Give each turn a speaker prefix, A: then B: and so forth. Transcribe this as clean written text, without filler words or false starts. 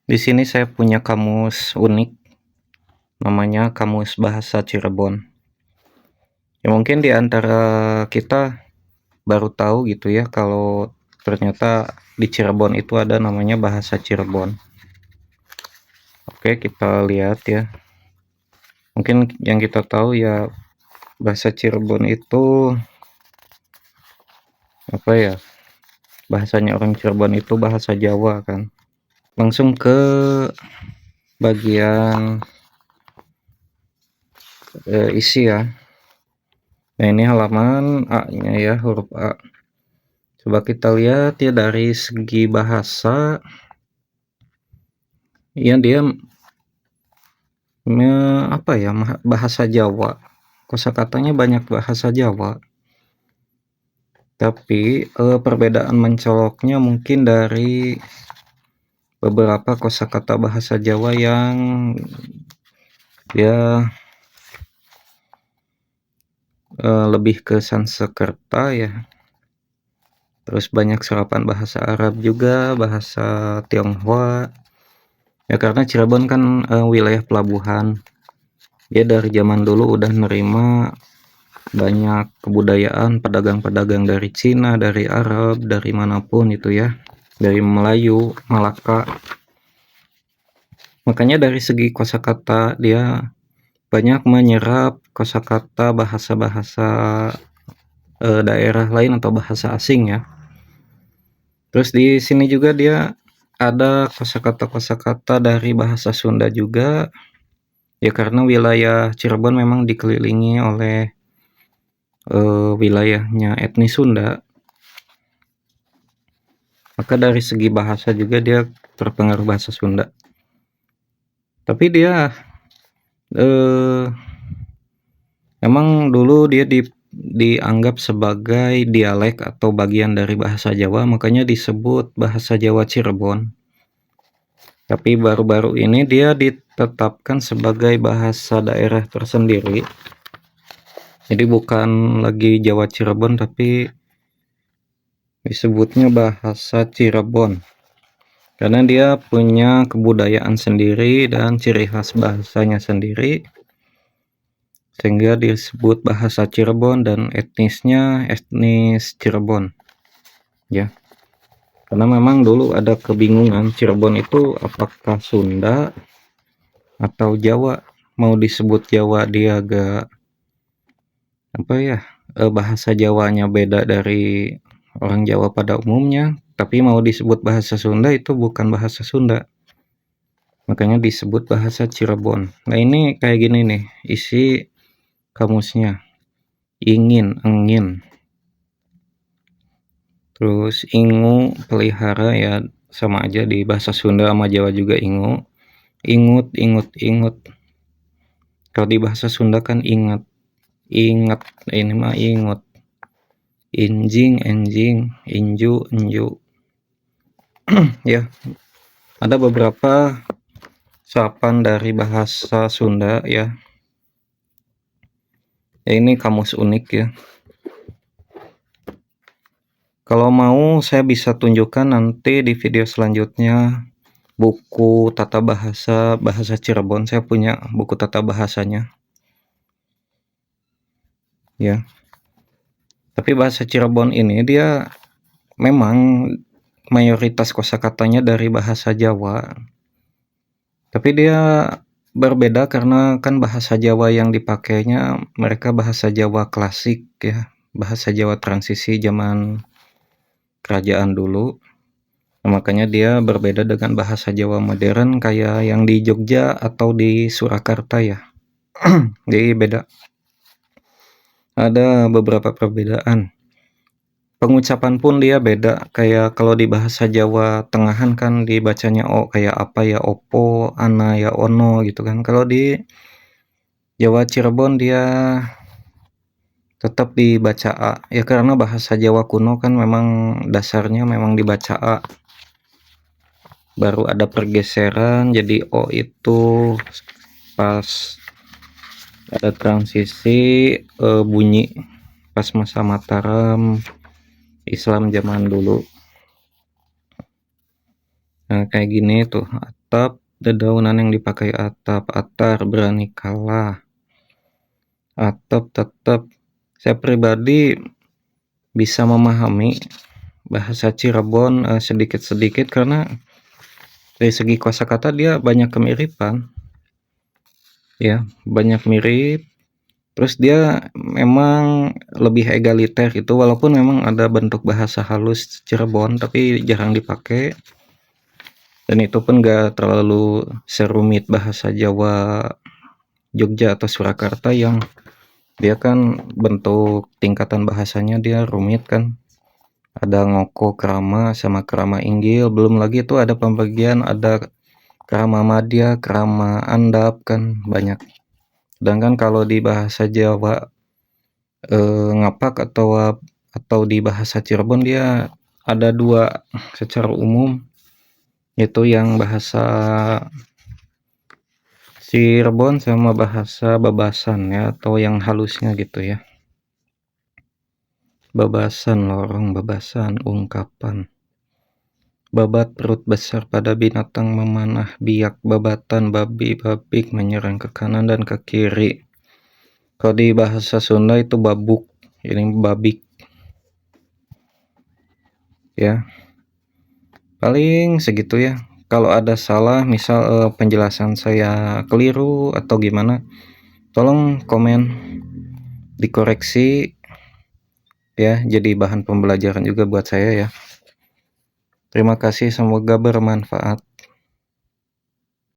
A: Di sini saya punya kamus unik, namanya Kamus Bahasa Cirebon. Ya mungkin di antara kita baru tahu gitu ya kalau ternyata di Cirebon itu ada namanya bahasa Cirebon. Oke, kita lihat ya. Mungkin yang kita tahu ya bahasa Cirebon itu apa ya? Bahasanya orang Cirebon itu bahasa Jawa kan. Langsung ke bagian isi ya. Nah, ini halaman A-nya ya, huruf A. Coba kita lihat ya dari segi bahasa, ya dia apa ya, bahasa Jawa. Kosakatanya banyak bahasa Jawa. Tapi perbedaan mencoloknya mungkin dari beberapa kosakata bahasa Jawa yang ya lebih ke Sanskerta ya. Terus banyak serapan bahasa Arab juga, bahasa Tionghoa. Ya karena Cirebon kan wilayah pelabuhan. Dia dari zaman dulu udah nerima banyak kebudayaan pedagang-pedagang dari Cina, dari Arab, dari manapun itu ya, dari Melayu, Malaka. Makanya dari segi kosakata dia banyak menyerap kosakata bahasa-bahasa daerah lain atau bahasa asing ya. Terus di sini juga dia ada kosakata-kosakata dari bahasa Sunda juga. Ya karena wilayah Cirebon memang dikelilingi oleh wilayahnya etnis Sunda, maka dari segi bahasa juga dia terpengaruh bahasa Sunda. Tapi dia emang dulu dia dianggap sebagai dialek atau bagian dari bahasa Jawa, makanya disebut bahasa Jawa Cirebon. Tapi baru-baru ini dia ditetapkan sebagai bahasa daerah tersendiri. Jadi bukan lagi Jawa Cirebon, tapi disebutnya bahasa Cirebon. Karena dia punya kebudayaan sendiri dan ciri khas bahasanya sendiri, sehingga disebut bahasa Cirebon dan etnisnya etnis Cirebon ya. Karena memang dulu ada kebingungan Cirebon itu apakah Sunda atau Jawa. Mau disebut Jawa dia agak apa ya, bahasa Jawanya beda dari orang Jawa pada umumnya, tapi mau disebut bahasa Sunda itu bukan bahasa Sunda, makanya disebut bahasa Cirebon. Nah ini kayak gini nih isi kamusnya: ingin, engin, terus ingu, pelihara ya, sama aja di bahasa Sunda sama Jawa juga ingu. Ingut, ingut, ingut, kalau di bahasa Sunda kan ingat, ingat, ini mah ingut. Injing, enjing, inju, enju. Ya, ada beberapa ucapan dari bahasa Sunda ya. Ini kamus unik ya. Kalau mau saya bisa tunjukkan nanti di video selanjutnya buku tata bahasa bahasa Cirebon. Saya punya buku tata bahasanya ya. Tapi bahasa Cirebon ini dia memang mayoritas kosakatanya dari bahasa Jawa. Tapi dia berbeda karena kan bahasa Jawa yang dipakainya mereka bahasa Jawa klasik ya, bahasa Jawa transisi zaman kerajaan dulu. Nah, makanya dia berbeda dengan bahasa Jawa modern kayak yang di Jogja atau di Surakarta ya. Jadi beda. Ada beberapa perbedaan. Pengucapan pun dia beda. Kayak kalau di bahasa Jawa tengahan kan dibacanya o, kayak apa ya, opo, ana ya, ono gitu kan. Kalau di Jawa Cirebon dia tetap dibaca a. Ya karena bahasa Jawa kuno kan memang dasarnya memang dibaca a. Baru ada pergeseran jadi o itu pas ada transisi bunyi pas masa Mataram Islam zaman dulu. Nah, kayak gini tuh atap, dedaunan yang dipakai atap, atar berani kalah, atap tetap. Saya pribadi bisa memahami bahasa Cirebon sedikit-sedikit karena dari segi kosakata dia banyak kemiripan, ya, banyak mirip. Terus dia memang lebih egaliter gitu, walaupun memang ada bentuk bahasa halus Cirebon tapi jarang dipakai. Dan itu pun gak terlalu serumit bahasa Jawa Jogja atau Surakarta yang dia kan bentuk tingkatan bahasanya dia rumit kan. Ada ngoko krama sama krama inggil, belum lagi itu ada pembagian, ada krama madya, krama andap kan banyak. Sedangkan kalau di bahasa Jawa ngapak atau di bahasa Cirebon dia ada dua secara umum, yaitu yang bahasa Cirebon sama bahasa Babasan ya, atau yang halusnya gitu ya. Babasan, lorong, babasan, ungkapan. Babat perut besar pada binatang memanah, biak babatan, babi, babik menyerang ke kanan dan ke kiri. Kalau di bahasa Sunda itu babuk, ini babik. Ya, paling segitu ya. Kalau ada salah, misal penjelasan saya keliru atau gimana, tolong komen, dikoreksi ya, jadi bahan pembelajaran juga buat saya ya. Terima kasih, semoga bermanfaat.